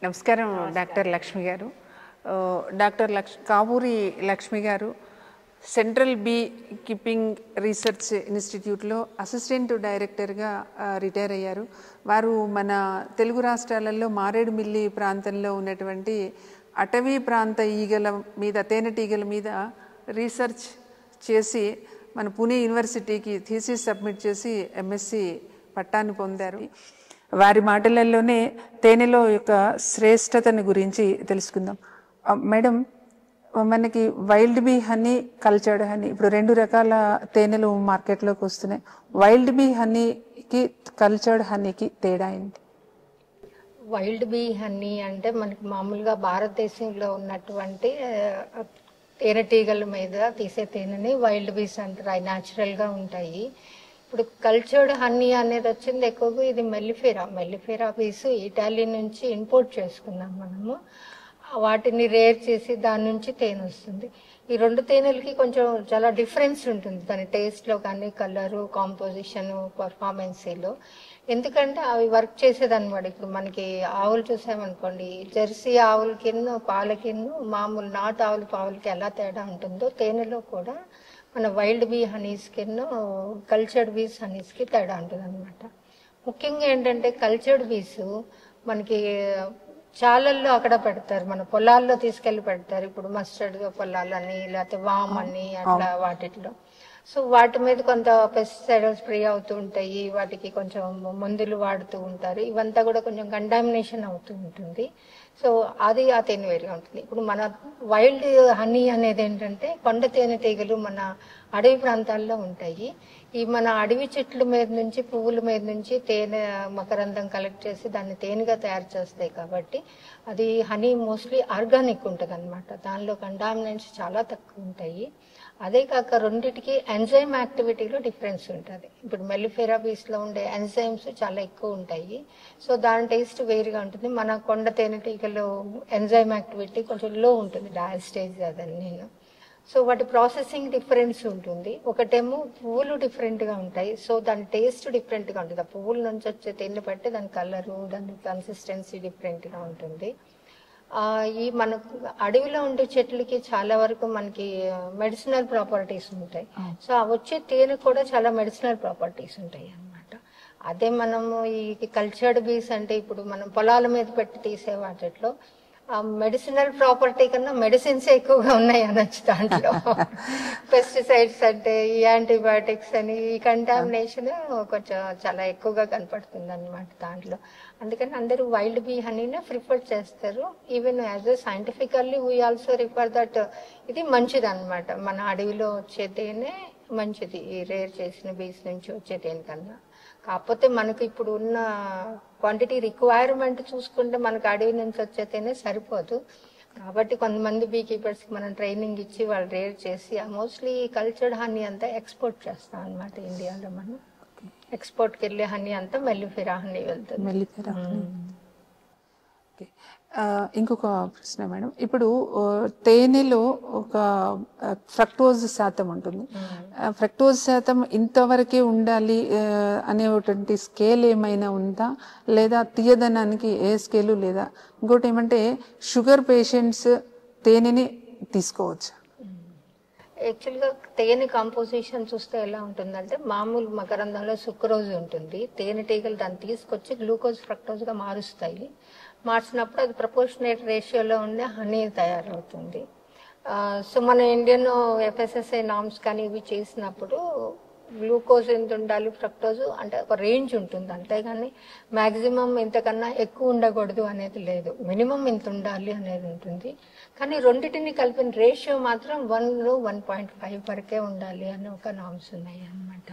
నమస్కారం డాక్టర్ లక్ష్మి గారు. డాక్టర్ కావూరి లక్ష్మి గారు సెంట్రల్ బీ కీపింగ్ రీసెర్చ్ ఇన్స్టిట్యూట్లో అసిస్టెంట్ డైరెక్టర్గా రిటైర్ అయ్యారు. వారు మన తెలుగు రాష్ట్రాలలో మారేడుమిల్లి ప్రాంతంలో ఉన్నటువంటి అటవీ ప్రాంత ఈగల మీద, తేనెటీగల మీద రీసెర్చ్ చేసి మన పూణే యూనివర్సిటీకి థీసిస్ సబ్మిట్ చేసి ఎంఎస్సి పట్టాను పొందారు. వారి మాటలలోనే తేనెలో యొక్క శ్రేష్టతను గురించి తెలుసుకుందాం. మేడం, మనకి wild bee honey, cultured honey, ఇప్పుడు రెండు రకాల తేనెలు మార్కెట్లోకి వస్తున్నాయి. వైల్డ్ బీ హనీకి కల్చర్డ్ హనీకి తేడా ఏంటి? వైల్డ్ బీ హనీ అంటే మనకి మామూలుగా భారతదేశంలో ఉన్నటువంటి తేనెటీగల మీద తీసే తేనెని వైల్డ్ బీస్ అంటారు. అవి న్యాచురల్గా ఉంటాయి. ఇప్పుడు కల్చర్డ్ హనీ అనేది వచ్చింది ఎక్కువగా ఇది మెల్లిఫెరా బీస్ ఇటాలీ నుంచి ఇంపోర్ట్ చేసుకున్నాం మనము. వాటిని రేర్ చేసి దాని నుంచి తేనె వస్తుంది. ఈ రెండు తేనెలకి కొంచెం చాలా డిఫరెన్స్ ఉంటుంది దాని టేస్ట్లో కానీ, కలరు, కాంపోజిషన్, పర్ఫార్మెన్సీలో. ఎందుకంటే అవి వర్క్ చేసేదన్నమాట. ఇప్పుడు మనకి ఆవులు చూసామనుకోండి, జెర్సీ ఆవుల కిన్ను పాల కిన్ను మామూలు నాటు ఆవుల పావులకి ఎలా తేడా ఉంటుందో తేనెలో కూడా మన వైల్డ్ బీ హనీస్ కిన్ను కల్చర్డ్ బీస్ హనీస్కి తేడా ఉంటుంది అనమాట. ముఖ్యంగా ఏంటంటే కల్చర్డ్ బీస్ మనకి చాలల్లో అక్కడ పెడతారు, మన పొలాల్లో తీసుకెళ్లి పెడతారు. ఇప్పుడు మస్టర్డ్ పొలాలని, లేకపోతే వామ్ అని అట్లా వాటిలో. సో వాటి మీద కొంత పెస్టిసైడ్ స్ప్రే అవుతూ ఉంటాయి, వాటికి కొంచెం మందులు వాడుతూ ఉంటారు. ఇవంతా కూడా కొంచెం కంటామినేషన్ అవుతూ ఉంటుంది. సో అది ఆ తేనె వేరుగా ఉంటుంది. ఇప్పుడు మన వైల్డ్ హనీ అనేది ఏంటంటే కొండ తేనెటీగలు మన అడవి ప్రాంతాల్లో ఉంటాయి. ఈ మన అడవి చెట్ల మీద నుంచి, పువ్వుల మీద నుంచి తేనె మకరందం కలెక్ట్ చేసి దాన్ని తేనెగా తయారు చేస్తాయి. కాబట్టి అది హనీ మోస్ట్లీ ఆర్గానిక్ ఉంటుంది అనమాట. దానిలో కంటామినెంట్స్ చాలా తక్కువ ఉంటాయి. అదే కాక రెండిటికి ఎంజైమ్ యాక్టివిటీలో డిఫరెన్స్ ఉంటుంది. ఇప్పుడు మెల్లిఫెరా బీస్లో ఉండే ఎంజైమ్స్ చాలా ఎక్కువ ఉంటాయి. సో దాని టేస్ట్ వేరుగా ఉంటుంది. మన కొండ తేనెటీగలో ఎంజైమ్ యాక్టివిటీ కొంచెం లో ఉంటుంది, డయల్ స్టేజ్ అదని నేను. సో వాటి ప్రాసెసింగ్ డిఫరెన్స్ ఉంటుంది. ఒకటేమో పువ్వులు డిఫరెంట్గా ఉంటాయి, సో దాని టేస్ట్ డిఫరెంట్గా ఉంటుంది. ఆ పువ్వుల నుంచి వచ్చే తేనె బట్టి దాని కలరు, దాని కన్సిస్టెన్సీ డిఫరెంట్గా ఉంటుంది. ఈ మనకు అడవిలో ఉండే చెట్లకి చాలా వరకు మనకి మెడిసినల్ ప్రాపర్టీస్ ఉంటాయి. సో ఆ వచ్చే తేనె కూడా చాలా మెడిసినల్ ప్రాపర్టీస్ ఉంటాయి అన్నమాట. అదే మనము ఈ కల్చర్డ్ బీస్ అంటే ఇప్పుడు మనం పొలాల మీద పెట్టి తీసే వాటిలో మెడిసినల్ ప్రాపర్టీ కన్నా మెడిసిన్స్ ఎక్కువగా ఉన్నాయి అనొచ్చు దాంట్లో. పెస్టిసైడ్స్ అంటే ఈ యాంటీబయాటిక్స్ అని, ఈ కంటామినేషన్ కొంచెం చాలా ఎక్కువగా కనపడుతుంది అనమాట దాంట్లో. అందుకని అందరూ వైల్డ్ బీ హనీనే ప్రిఫర్ చేస్తారు. Even as a scientifically we also refer that ఇది మంచిది అనమాట. మన అడవిలో వచ్చే తేనె మంచిది ఈ రేర్ చేసిన బీస్ నుంచి వచ్చే తేనె కన్నా. కాకపోతే మనకు ఇప్పుడు ఉన్న క్వాంటిటీ రిక్వైర్మెంట్ చూసుకుంటే మనకు అడవి నుంచి వచ్చేతేనే సరిపోదు. కాబట్టి కొంతమంది బీ కీపర్స్కి మనం ట్రైనింగ్ ఇచ్చి వాళ్ళు రేర్ చేసి మోస్ట్లీ కల్చర్డ్ హనీ అంతా ఎక్స్పోర్ట్ చేస్తాం అనమాట. ఇండియాలో మనం ఎక్స్పోర్ట్కి వెళ్ళే హనీ అంతా మెల్లిఫెరా హనీ వెళ్తుంది. ఇంకొక ప్రశ్న మేడం, ఇప్పుడు తేనెలో ఒక ఫ్రక్టోజ్ శాతం ఉంటుంది. ఫ్రక్టోజ్ శాతం ఇంతవరకే ఉండాలి అనేటువంటి స్కేల్ ఏమైనా ఉందా, లేదా తీయదనానికి ఏ స్కేలు లేదా? ఇంకోటి ఏమంటే షుగర్ పేషెంట్స్ తేనెని తీసుకోవచ్చు? యాక్చువల్గా తేనె కంపోజిషన్ చూస్తే ఎలా ఉంటుందంటే మామూలు మకరందంలో సుక్రోజ్ ఉంటుంది. తేనెటీగలు దాన్ని తీసుకొచ్చి గ్లూకోజ్ ఫ్రక్టోజ్గా మారుస్తాయి. మార్చినప్పుడు అది ప్రపోర్షనేట్ రేషియోలో ఉండే హనీ తయారవుతుంది. సో మన ఇండియన్ ఎఫ్ఎస్ఎస్ఐ నామ్స్ కానీ ఇవి చేసినప్పుడు గ్లూకోజ్ ఎంత ఉండాలి, ఫ్రక్టోజ్ అంటే ఒక రేంజ్ ఉంటుంది. అంతేగాని మ్యాక్సిమం ఇంతకన్నా ఎక్కువ ఉండకూడదు అనేది లేదు. మినిమం ఇంత ఉండాలి అనేది ఉంటుంది. కానీ రెండింటిని కలిపిన రేషియో మాత్రం 1:1.5 వరకే ఉండాలి అని ఒక నామ్స్ ఉన్నాయి అన్నమాట.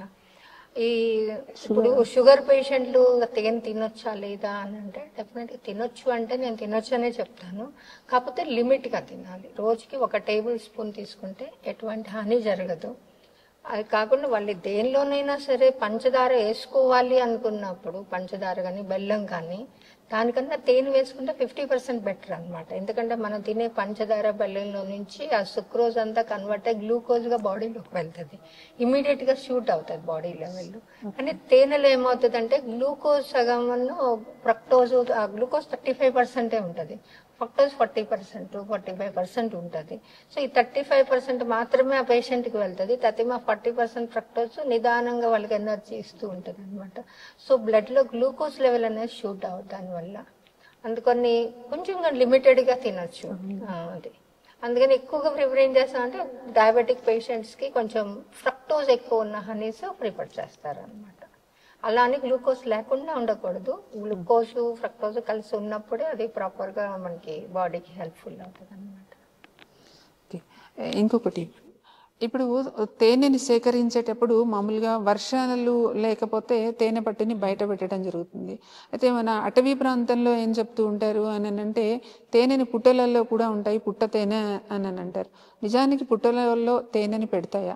ఇప్పుడు షుగర్ పేషెంట్లు తేనె తినొచ్చా లేదా అని అంటే డెఫినెట్గా తినొచ్చు. అంటే నేను తినొచ్చు అనే చెప్తాను. కాకపోతే లిమిట్గా తినాలి. రోజుకి 1 టేబుల్ స్పూన్ తీసుకుంటే ఎటువంటి హాని జరగదు. అది కాకుండా వాళ్ళు దేనిలోనైనా సరే పంచదార వేసుకోవాలి అనుకున్నప్పుడు, పంచదార కానీ బెల్లం కానీ దానికన్నా తేనె వేసుకుంటే 50% బెటర్ అనమాట. ఎందుకంటే మనం తినే పంచదార బెల్లంలో నుంచి ఆ సుక్రోజ్ అంతా కన్వర్ట్ అయ్యి గ్లూకోజ్ గా బాడీలోకి వెళ్తుంది, ఇమీడియట్ గా షూట్ అవుతుంది బాడీ లెవెల్. కానీ తేనెలో ఏమవుతుందంటే గ్లూకోజ్ సగం ఫ్రక్టోజ్, ఆ గ్లూకోజ్ 35% ఉంటుంది, ఫ్రక్టోజ్ 40%, 45% ఉంటుంది. సో ఈ 35% మాత్రమే ఆ పేషెంట్ కి వెళ్తుంది, 40% ఫ్రక్టోజ్ నిదానంగా వాళ్ళకి ఎనర్జీ ఇస్తూ ఉంటుంది అనమాట. సో బ్లడ్ లో గ్లూకోజ్ లెవెల్ అనేది షూట్ అవుతుంది దానివల్ల. అందుకని కొంచెం లిమిటెడ్ గా తినొచ్చు అది. అందుకని ఎక్కువగా ప్రిఫర్ ఏం చేస్తామంటే డయాబెటిక్ పేషెంట్స్ కి కొంచెం ఫ్రక్టోజ్ ఎక్కువ ఉన్న హనీస్ ప్రిఫర్ చేస్తారు అనమాట. అలా అని గ్లూకోజ్ లేకుండా ఉండకూడదు, గ్లూకోజ్ ఫ్రక్టోజ్ కలిసి ఉన్నప్పుడే అది ప్రాపర్ గా మనకి బాడీకి హెల్ప్ఫుల్ అవుతుంది అనమాట. ఇంకొకటి, ఇప్పుడు తేనెని సేకరించేటప్పుడు మామూలుగా వర్షాలు లేకపోతే తేనె పట్టుని బయట పెట్టడం జరుగుతుంది. అయితే మన అటవీ ప్రాంతంలో ఏం చెప్తూ ఉంటారు అని అంటే తేనెని పుట్టలలో కూడా ఉంటాయి, పుట్ట తేనె అని అంటారు. నిజానికి పుట్టలలో తేనెని పెడతాయా?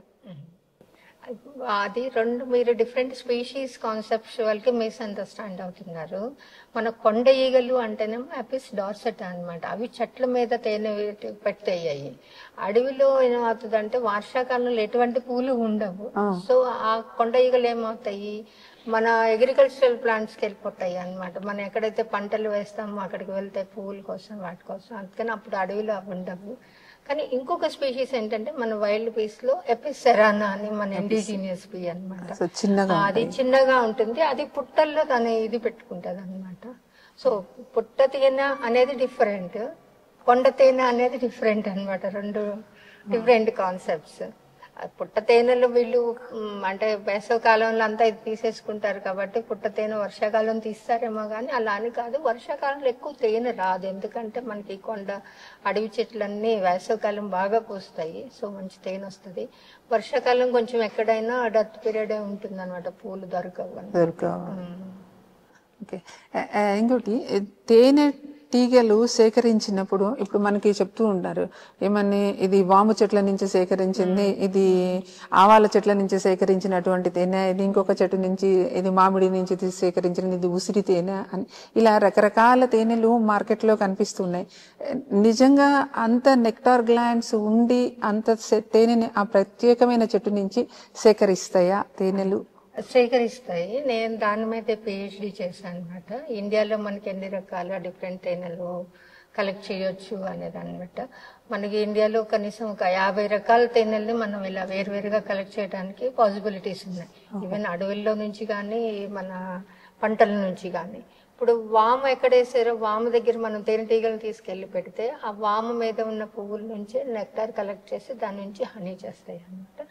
అది రెండు మీరు డిఫరెంట్ స్పీషీస్ కాన్సెప్చువల్ కి మిస్అండర్స్టాండ్ అవుతున్నారు. మన కొండ ఈగలు అంటేనేమో అపిస్ డార్సెట్ అనమాట, అవి చెట్ల మీద తేనె పెట్టేయాయి. అడవిలో ఏమవుతుందంటే వర్షాకాలంలో ఎటువంటి పూలు ఉండవు, సో ఆ కొండ ఈగలు ఏమవుతాయి మన అగ్రికల్చరల్ ప్లాంట్స్ కి వెళ్ళిపోతాయి అనమాట. మనం ఎక్కడైతే పంటలు వేస్తామో అక్కడికి వెళ్తే పూల కోసం వాటి కోసం, అందుకని అప్పుడు అడవిలో అవి ఉండవు. కానీ ఇంకొక స్పీషీస్ ఏంటంటే మన వైల్డ్ పీస్ లో ఎపిస్ సెరానా అని మన ఇండిజినియస్ పీ అనమాట, అది చిన్నగా ఉంటుంది, అది పుట్టల్లో తన ఇది పెట్టుకుంటది అనమాట. సో పుట్ట తేనె అనేది డిఫరెంట్, కొండ తేనె అనేది డిఫరెంట్ అనమాట, రెండు డిఫరెంట్ కాన్సెప్ట్స్. పుట్ట తేనెలు వీళ్ళు అంటే వేసవి కాలంలో అంతా ఇది తీసేసుకుంటారు కాబట్టి పుట్ట తేనె వర్షాకాలం తీస్తారేమో కానీ అలా అని కాదు. వర్షాకాలంలో ఎక్కువ తేనె రాదు, ఎందుకంటే మనకి కొండ అడవి చెట్లన్నీ వేసవికాలం బాగా పూస్తాయి, సో మంచి తేనె వస్తుంది. వర్షాకాలం కొంచెం ఎక్కడైనా డర్త్ పీరియడ్ ఉంటుంది అనమాట, పూలు దొరకవు. ఇంకోటి, తేనె తీగలు సేకరించినప్పుడు ఇప్పుడు మనకి చెప్తూ ఉంటారు ఏమని, ఇది వాము చెట్ల నుంచి సేకరించింది, ఇది ఆవాల చెట్ల నుంచి సేకరించినటువంటి తేనె, ఇది ఇంకొక చెట్టు నుంచి, ఇది మామిడి నుంచి సేకరించిన, ఇది ఉసిరి తేనె అని, ఇలా రకరకాల తేనెలు మార్కెట్లో కనిపిస్తున్నాయి. నిజంగా అంత నెక్టార్ గ్లాండ్స్ ఉండి అంత తేనెని ఆ ప్రత్యేకమైన చెట్టు నుంచి సేకరిస్తాయా తేనెలు? సేకరిస్తాయి. నేను దాని మీద పిహెచ్డి చేశాను అనమాట. ఇండియాలో మనకి ఎన్ని రకాల డిఫరెంట్ తేనెలు కలెక్ట్ చేయొచ్చు అనేది అనమాట. మనకి ఇండియాలో కనీసం ఒక 50 రకాల తేనెల్ని మనం ఇలా వేరువేరుగా కలెక్ట్ చేయడానికి పాసిబిలిటీస్ ఉన్నాయి, ఈవెన్ అడవుల్లో నుంచి కానీ మన పంటల నుంచి కానీ. ఇప్పుడు వాము ఎక్కడ వేసారో వాము దగ్గర మనం తేనెటీగలు తీసుకెళ్లి పెడితే ఆ వాము మీద ఉన్న పువ్వుల నుంచి నెక్టార్ కలెక్ట్ చేసి దాని నుంచి హనీ చేస్తాయి అనమాట.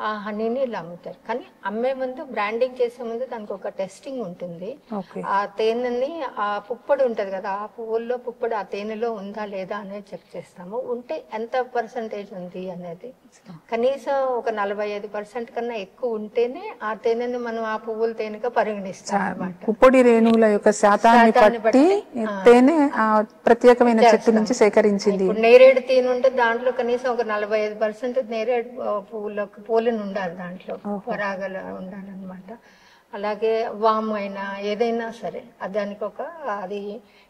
ఆ హనీని ఇలా అమ్ముతారు. కానీ అమ్మే ముందు, బ్రాండింగ్ చేసే ముందు దానికి ఒక టెస్టింగ్ ఉంటుంది. ఆ తేనెని, ఆ పుప్పొడి ఉంటది కదా, ఆ పువ్వుల్లో పుప్పొడి ఆ తేనెలో ఉందా లేదా అనేది చెక్ చేస్తాము. ఉంటే ఎంత పర్సంటేజ్ ఉంది అనేది, కనీసం ఒక 45% కన్నా ఎక్కువ ఉంటేనే ఆ తేనెని మనం ఆ పువ్వుల తేనెగా పరిగణిస్తాం అన్నమాట. పుప్పొడి రేణువుల యొక్క శాతాన్ని బట్టి తేనె ప్రత్యేకమైన చెట్టు నుంచి సేకరించింది. ఇప్పుడు నేరేడు తేనె ఉంటే దాంట్లో కనీసం ఒక 45% నేరేడు పూలను ఉండాలి, దాంట్లో పరాగలు ఉండాలన్నమాట. అలాగే వాము అయినా ఏదైనా సరే దానికి ఒక అది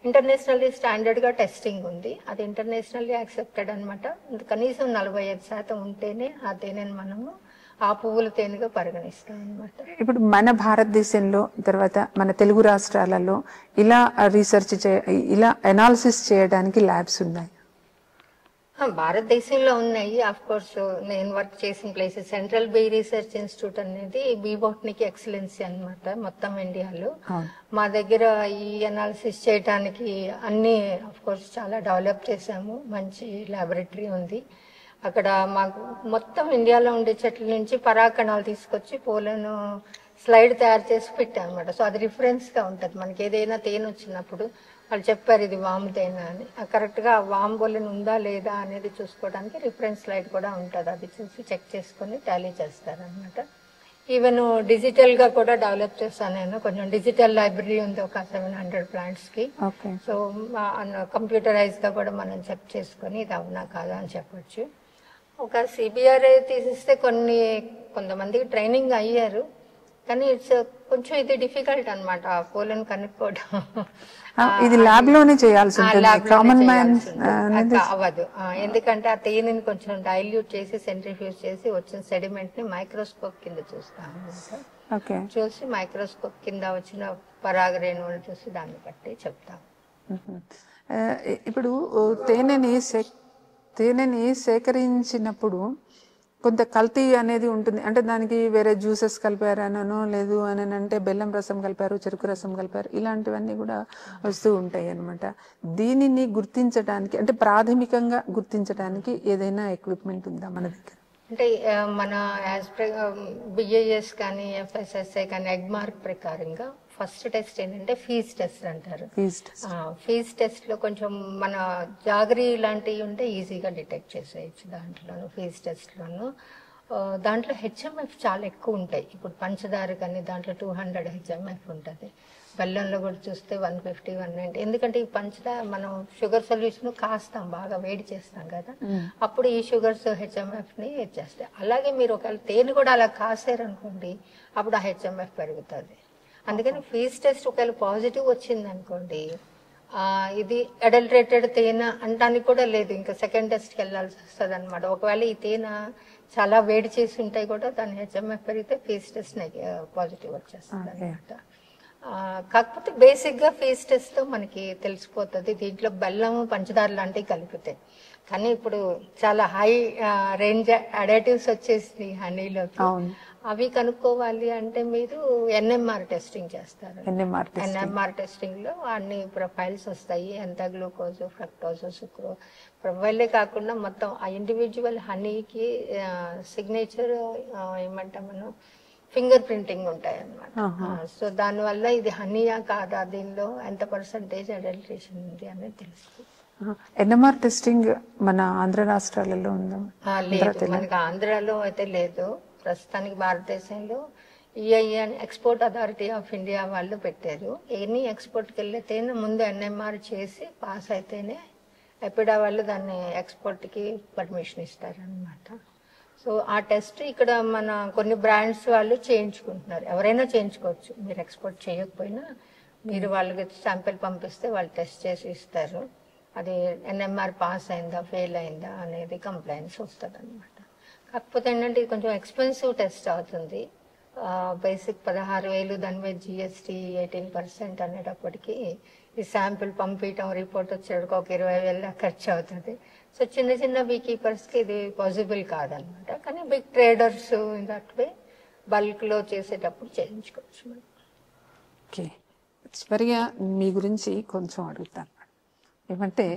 ఇంటర్నేషనల్లీ స్టాండర్డ్ గా టెస్టింగ్ ఉంది, అది ఇంటర్నేషనల్లీ యాక్సెప్టెడ్ అనమాట. కనీసం 45% ఉంటేనే ఆ తేనెని మనము ఆ పువ్వుల తేనెగా పరిగణిస్తాం అనమాట. ఇప్పుడు మన భారతదేశంలో, తర్వాత మన తెలుగు రాష్ట్రాలలో ఇలా రీసెర్చ్ ఇలా అనాలిసిస్ చేయడానికి ల్యాబ్స్ ఉన్నాయి? భారతదేశంలో ఉన్నాయి. ఆఫ్ కోర్స్ నేను వర్క్ చేసిన places central bee research institute అనేది బీ బొటనీకి ఎక్సలెన్సీ అనమాట మొత్తం ఇండియాలో. మా దగ్గర ఈ అనాలిసిస్ చేయడానికి అన్ని ఆఫ్ కోర్స్ చాలా డెవలప్ చేసాము, మంచి ల్యాబొరేటరీ ఉంది అక్కడ. మాకు మొత్తం ఇండియాలో ఉండే చెట్ల నుంచి పరాకణాలు తీసుకొచ్చి పూలను స్లైడ్ తయారు చేసి పెట్టాం అనమాట. సో అది రిఫరెన్స్ గా ఉంటది మనకి. ఏదైనా తేనె వచ్చినప్పుడు వాళ్ళు చెప్పారు ఇది వాము తేనె అని, కరెక్ట్ గా వాము బొలెన్ ఉందా లేదా అనేది చూసుకోవడానికి రిఫరెన్స్ స్లైడ్ కూడా ఉంటుంది, అది చూసి చెక్ చేసుకుని టాలీ చేస్తారు అనమాట. ఈవెన్ డిజిటల్ గా కూడా డెవలప్ చేస్తాను నేను, కొంచెం డిజిటల్ లైబ్రరీ ఉంది ఒక 700 ప్లాంట్స్ కి. సో కంప్యూటరైజ్ గా కూడా మనం చెక్ చేసుకుని ఇది అవునా కాదా అని చెప్పొచ్చు. ఒక సిబిఆర్ఐ తీసిస్తే కొంతమందికి ట్రైనింగ్ అయ్యారు, కానీ ఇట్స్ కొంచెం ఇది డిఫికల్ట్ అనమాట పోలను కనుక్కోవడం. ఇది ల్యాబ్ లోనే చేయాల్సి ఉంటుంది, కామన్ మ్యాన్ అవ్వదు. ఎందుకంటే ఆ తేనెని కొంచెం డైల్యూట్ చేసి సెంట్రిఫ్యూజ్ చేసి వచ్చిన సెడిమెంట్ ని మైక్రోస్కోప్ కింద చూస్తాం. చూసి మైక్రోస్కోప్ కింద వచ్చిన పరాగ రేణువులు చూసి దాన్ని బట్టి చెప్తాం. ఇప్పుడు తేనెని సేకరించినప్పుడు కొంత కల్తీ అనేది ఉంటుంది, అంటే దానికి వేరే జ్యూసెస్ కలిపారనో లేదు అని అంటే బెల్లం రసం కలిపారు, చెరుకు రసం కలిపారు, ఇలాంటివన్నీ కూడా వస్తూ ఉంటాయి అన్నమాట. దీనిని గుర్తించడానికి అంటే ప్రాథమికంగా గుర్తించడానికి ఏదైనా ఎక్విప్మెంట్ ఉందా మన దగ్గర? అంటే మన బిఏఎస్ కానీ FSSAI కానీ ఎగ్మార్క్ ప్రకారంగా ఫస్ట్ టెస్ట్ ఏంటంటే ఫీజ్ టెస్ట్ అంటారు. ఫీజ్ టెస్ట్ లో కొంచెం మన జాగరీ లాంటివి ఉంటే ఈజీగా డిటెక్ట్ చేసేయచ్చు దాంట్లోను. ఫీజ్ టెస్ట్ లోను దాంట్లో HMF చాలా ఎక్కువ ఉంటాయి. ఇప్పుడు పంచదార కానీ దాంట్లో 200 HMF ఉంటుంది. బెల్లంలో కూడా చూస్తే 150, 190. ఎందుకంటే ఈ పంచదార మనం షుగర్ సొల్యూషన్ కాస్తాం, బాగా వేడి చేస్తాం కదా, అప్పుడు ఈ షుగర్స్ HMF ని చేస్తాయి. అలాగే మీరు ఒకవేళ తేనె కూడా అలా కాసారనుకోండి, అప్పుడు ఆ HMF పెరుగుతుంది. అందుకని ఫీజ్ టెస్ట్ ఒకవేళ పాజిటివ్ వచ్చింది అనుకోండి, ఇది అడల్టరేటెడ్ తేనె అంటానికి కూడా లేదు, ఇంకా సెకండ్ టెస్ట్కి వెళ్ళాల్సి వస్తుంది అనమాట. ఒకవేళ ఈ తేనె చాలా వేడి చేసి ఉంటాయి కూడా దాని HMF పెరిగితే ఫీజ్ టెస్ట్ పాజిటివ్ వచ్చేస్తుంది అనమాట. కాకపోతే బేసిక్ గా ఫీజ్ టెస్ట్ తో మనకి తెలిసిపోతుంది. దీంట్లో బెల్లం పంచదార లాంటివి కలిపితే. కానీ ఇప్పుడు చాలా హై రేంజ్ అడేటివ్స్ వచ్చేసింది హనీలోకి. అవి కనుక్కోవాలి అంటే మీరు NMR టెస్టింగ్ చేస్తారు. NMR టెస్టింగ్ లో అన్ని ప్రొఫైల్స్ వస్తాయి, ఎంత గ్లూకోజ్, ఫ్రక్టోజ్, సుక్రో ప్రొఫైలే కాకుండా మొత్తం ఆ ఇండివిజువల్ హనీకి సిగ్నేచర్ ఏమంటాం మనం ఫింగర్ ప్రింటింగ్ ఉంటాయి అన్నమాట. సో దానివల్ల ఇది హనీయా కాదా, దీనిలో ఎంత పర్సంటేజ్ అడల్టరేషన్ ఉంది అనేది తెలుస్తుంది. NMR టెస్టింగ్ మన ఆంధ్ర రాష్ట్రాలలో ఉందా? లేదు, మనకి ఆంధ్రాలో అయితే లేదు ప్రస్తుతానికి. భారతదేశంలో EIA export authority of India వాళ్ళు పెట్టారు. ఎనీ ఎక్స్పోర్ట్కి వెళ్ళితేనే ముందు NMR చేసి పాస్ అయితేనే ఎపిడా వాళ్ళు దాన్ని ఎక్స్పోర్ట్కి పర్మిషన్ ఇస్తారనమాట. సో ఆ టెస్ట్ ఇక్కడ మన కొన్ని బ్రాండ్స్ వాళ్ళు చేయించుకుంటున్నారు. ఎవరైనా చేయించుకోవచ్చు, మీరు ఎక్స్పోర్ట్ చేయకపోయినా మీరు వాళ్ళకి శాంపిల్ పంపిస్తే వాళ్ళు టెస్ట్ చేసి ఇస్తారు. అది NMR పాస్ అయిందా ఫెయిల్ అయిందా అనేది కంప్లైంట్స్ వస్తుంది అనమాట. కాకపోతే ఏంటంటే ఇది కొంచెం ఎక్స్పెన్సివ్ టెస్ట్ అవుతుంది. బేసిక్ 16,000, దాని మీద GST 18% అనేటప్పటికీ ఈ శాంపిల్ పంపించడం, రిపోర్ట్ వచ్చేటికి ఒక 20,000 ఖర్చు అవుతుంది. సో చిన్న చిన్న బీ కీపర్స్కి ఇది పాసిబుల్ కాదనమాట. కానీ big traders in that way bulk లో చేసేటప్పుడు చేయించుకోవచ్చు మనం. ఓకే, చివరిగా మీ గురించి కొంచెం అడుగుతాను. ఏమంటే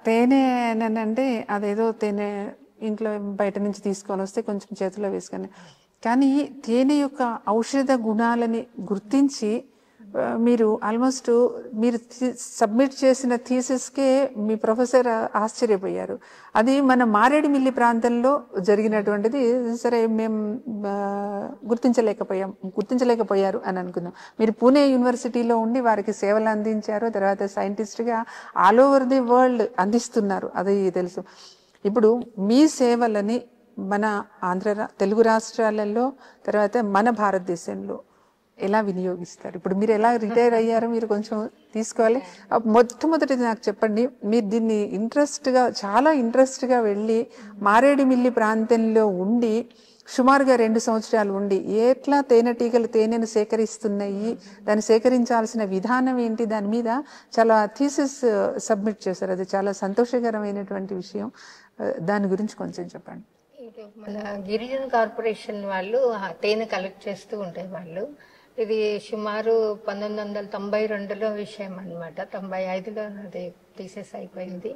తేనె అంటే అదేదో తేనె ఇంట్లో బయట నుంచి తీసుకొని వస్తే కొంచెం చేతిలో వేసుకొని, కానీ తేనె యొక్క ఔషధ గుణాలని గుర్తించి మీరు ఆల్మోస్ట్ మీరు సబ్మిట్ చేసిన థీసిస్కే మీ ప్రొఫెసర్ ఆశ్చర్యపోయారు. అది మన మారేడుమిల్లి ప్రాంతంలో జరిగినటువంటిది. సరే, మేము గుర్తించలేకపోయారు అని అనుకుందాం. మీరు పూణే యూనివర్సిటీలో ఉండి వారికి సేవలు అందించారు, తర్వాత సైంటిస్ట్గా ఆల్ ఓవర్ ది వరల్డ్ అందిస్తున్నారు, అది తెలుసు. ఇప్పుడు మీ సేవలని మన తెలుగు రాష్ట్రాలలో, తర్వాత మన భారతదేశంలో ఎలా వినియోగిస్తారు? ఇప్పుడు మీరు ఎలా రిటైర్ అయ్యారో మీరు కొంచెం తీసుకోవాలి. మొట్టమొదటిది నాకు చెప్పండి, మీరు దీన్ని చాలా ఇంట్రెస్ట్గా వెళ్ళి మారేడుమిల్లి ప్రాంతంలో ఉండి సుమారుగా 2 సంవత్సరాలు ఉండి ఎట్లా తేనెటీగలు తేనెను సేకరిస్తున్నాయి, దాన్ని సేకరించాల్సిన విధానం ఏంటి, దాని మీద చాలా థీసిస్ సబ్మిట్ చేశారు. అది చాలా సంతోషకరమైనటువంటి విషయం. దాని గురించి కొంచెం చెప్పండి. మన గిరిజన కార్పొరేషన్ వాళ్ళు తేనె కలెక్ట్ చేస్తూ ఉంటాయి వాళ్ళు. ఇది సుమారు 1992లో విషయం అనమాట. 95లో అది థీసిస్ అయిపోయింది.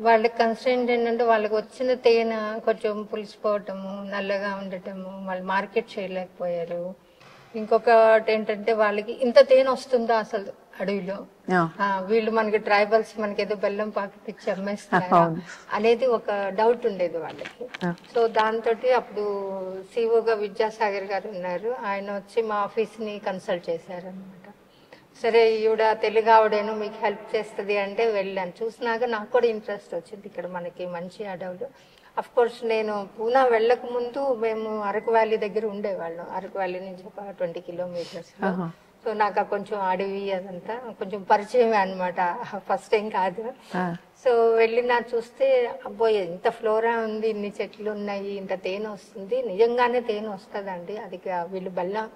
వాళ్ళకి కన్స్ట్రెంట్ ఏంటంటే వాళ్ళకి వచ్చిన తేనె కొంచెం పులిసిపోవటము, నల్లగా ఉండటము, వాళ్ళు మార్కెట్ చేయలేకపోయారు. ఇంకొకటి ఏంటంటే వాళ్ళకి ఇంత తేనె వస్తుందా అసలు అడవిలో, వీళ్ళు మనకి ట్రైబల్స్ మనకి ఏదో బెల్లం పాకెట్ ఇచ్చి అమ్మేస్తున్నారు అనేది ఒక డౌట్ ఉండేది వాళ్ళకి. సో దాంతో అప్పుడు సిఓగా విద్యాసాగర్ గారు ఉన్నారు, ఆయన వచ్చి మా ఆఫీస్ ని కన్సల్ట్ చేశారనమాట. సరే, ఈవిడ తెలుగు ఆవిడేను మీకు హెల్ప్ చేస్తుంది అంటే వెళ్ళాను. చూసినాక నాకు కూడా ఇంట్రెస్ట్ వచ్చింది. ఇక్కడ మనకి మంచి అడవులు, అఫ్ కోర్స్ నేను పూనా వెళ్ళక ముందు మేము అరకు వ్యాలీ దగ్గర ఉండేవాళ్ళం. అరకు వ్యాలీ నుంచి ఒక 20 కిలోమీటర్స్. సో నాకు కొంచెం అడవి అదంతా కొంచెం పరిచయమే అనమాట, ఫస్ట్ టైం కాదు. సో వెళ్ళినా చూస్తే అబ్బో ఎంత ఫ్లోరా ఉంది, ఇన్ని చెట్లు ఉన్నాయి, ఇంత తేనె వస్తుంది. నిజంగానే తేనె వస్తుందండి. అది వీళ్ళు బెల్లం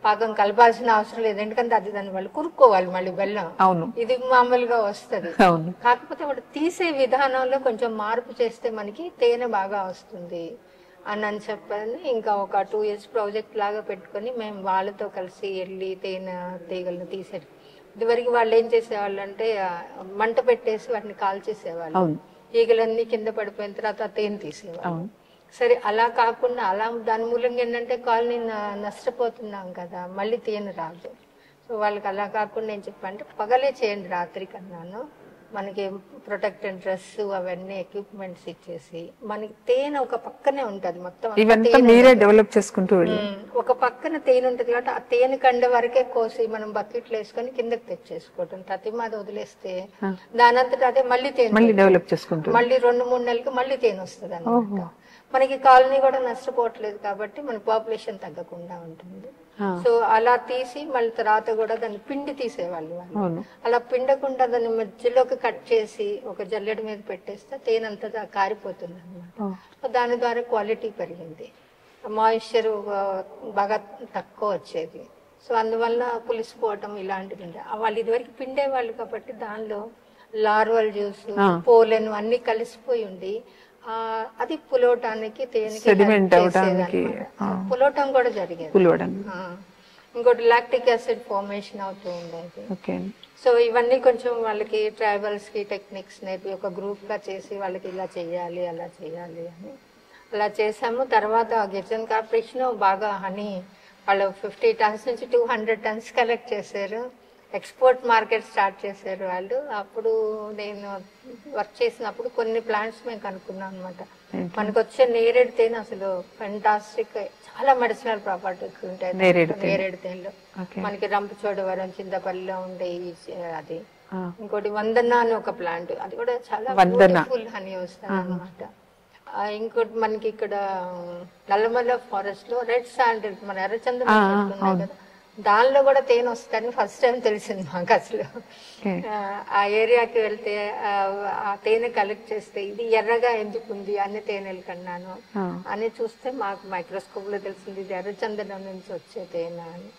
పాకం కలపాల్సిన అవసరం లేదు, ఎందుకంటే అది దాన్ని వాళ్ళు కురుక్కోవాలి మళ్ళీ బెల్లం. అవును, ఇది మామూలుగా వస్తుంది. అవును. కాకపోతే వాడు తీసే విధానంలో కొంచెం మార్పు చేస్తే మనకి తేనె బాగా వస్తుంది అని చెప్పని ఇంకా ఒక 2 years ప్రాజెక్ట్ లాగా పెట్టుకొని మేము వాళ్ళతో కలిసి వెళ్ళి తేనె తీగలను తీసేది. ఇదివరకు వాళ్ళు ఏం చేసేవాళ్ళు అంటే మంట పెట్టేసి వాటిని కాల్చేసేవాళ్ళు, ఈగలన్నీ కింద పడిపోయిన తర్వాత తేనె తీసేవాళ్ళు. సరే అలా కాకుండా అలా దాని మూలంగా ఏంటంటే కాలనీ నష్టపోతున్నాం కదా, మళ్ళీ తేనె రాదు. సో వాళ్ళకి అలా కాకుండా ఏం చెప్పంటే పగలే చేయండి రాత్రి కన్నాను, మనకి ప్రొటెక్టెడ్ డ్రెస్ అవన్నీ ఎక్విప్మెంట్స్ ఇచ్చేసి మనకి తేనె ఒక పక్కనే ఉంటది, మొత్తం ఇవంతా మీరే డెవలప్ చేసుకుంటూ ఒక పక్కన తేనె ఉంటది కాబట్టి ఆ తేనె కండ వరకే కోసి మనం బకెట్లు వేసుకొని కిందకి తెచ్చేసుకోవటం. తతిమాద వదిలేస్తే దానంతటా అదే మళ్ళీ తేనె డెవలప్ చేసుకుంటాం. మళ్ళీ 2-3 నెలలకు మళ్ళీ తేనె వస్తుంది అన్నమాట. మనకి కాలనీ కూడా నష్టపోవట్లేదు కాబట్టి మన పాపులేషన్ తగ్గకుండా ఉంటుంది. సో అలా తీసి మళ్ళీ తర్వాత కూడా దాన్ని పిండి తీసేవాళ్ళు వాళ్ళు. అలా పిండకుండా దాన్ని మధ్యలోకి కట్ చేసి ఒక జల్లెడ మీద పెట్టేస్తే తేనె అంతా కారిపోతుంది అనమాట. సో దాని ద్వారా క్వాలిటీ పెరిగింది, మాయిశ్చర్ బాగా తక్కువ వచ్చేది. సో అందువల్ల పులిసిపోవటం ఇలాంటివి వాళ్ళు ఇదివరకు పిండే వాళ్ళు కాబట్టి దానిలో లార్వల్ జ్యూస్ పోలెన్ అన్ని కలిసిపోయి ఉండి అది పులవటానికి తేనెకి పులవటం కూడా జరిగేది. ఇంకోటి లాక్టిక్ యాసిడ్ ఫార్మేషన్ అవుతూ ఉండేది. సో ఇవన్నీ కొంచెం వాళ్ళకి ట్రైబల్స్ కి టెక్నిక్స్ నేర్పి ఒక గ్రూప్ గా చేసి వాళ్ళకి ఇలా చెయ్యాలి అలా చెయ్యాలి అని అలా చేసాము. తర్వాత గిరిజన్ కార్పొరేషన్ బాగా హనీ వాళ్ళు 50 tons నుంచి 200 tons కలెక్ట్ చేశారు. ఎక్స్పోర్ట్ మార్కెట్ స్టార్ట్ చేశారు వాళ్ళు. అప్పుడు నేను వర్క్ చేసినప్పుడు కొన్ని ప్లాంట్స్ మేము కనుక్కున్నాం అనమాట. మనకు వచ్చే నేరేడు తేనె అసలు ఫెంటాస్టిక్, చాలా మెడిసినల్ ప్రాపర్టీస్ ఉంటాయి నేరేడు తేనెలో. మనకి రంపచోడవరం చింతపల్లిలో ఉండే అది. ఇంకోటి వందన అని ఒక ప్లాంట్, అది కూడా చాలా బ్యూటిఫుల్ హనీ వస్తుంది అనమాట. ఇంకోటి మనకి ఇక్కడ నల్లమల్ల ఫారెస్ట్ లో రెడ్ శాండ్ మన ఎర్రచందనం చెట్లు కదా, దానిలో కూడా తేనె వస్తుందని ఫస్ట్ టైం తెలిసింది మాకు. అసలు ఆ ఏరియాకి వెళ్తే ఆ తేనె కలెక్ట్ చేస్తే ఇది ఎర్రగా ఎందుకు ఉంది అన్ని తేనెలు కన్నాను అని చూస్తే మాకు మైక్రోస్కోప్ లో తెలిసింది ఇది ఎర్రచందనం నుంచి వచ్చే తేనె అని.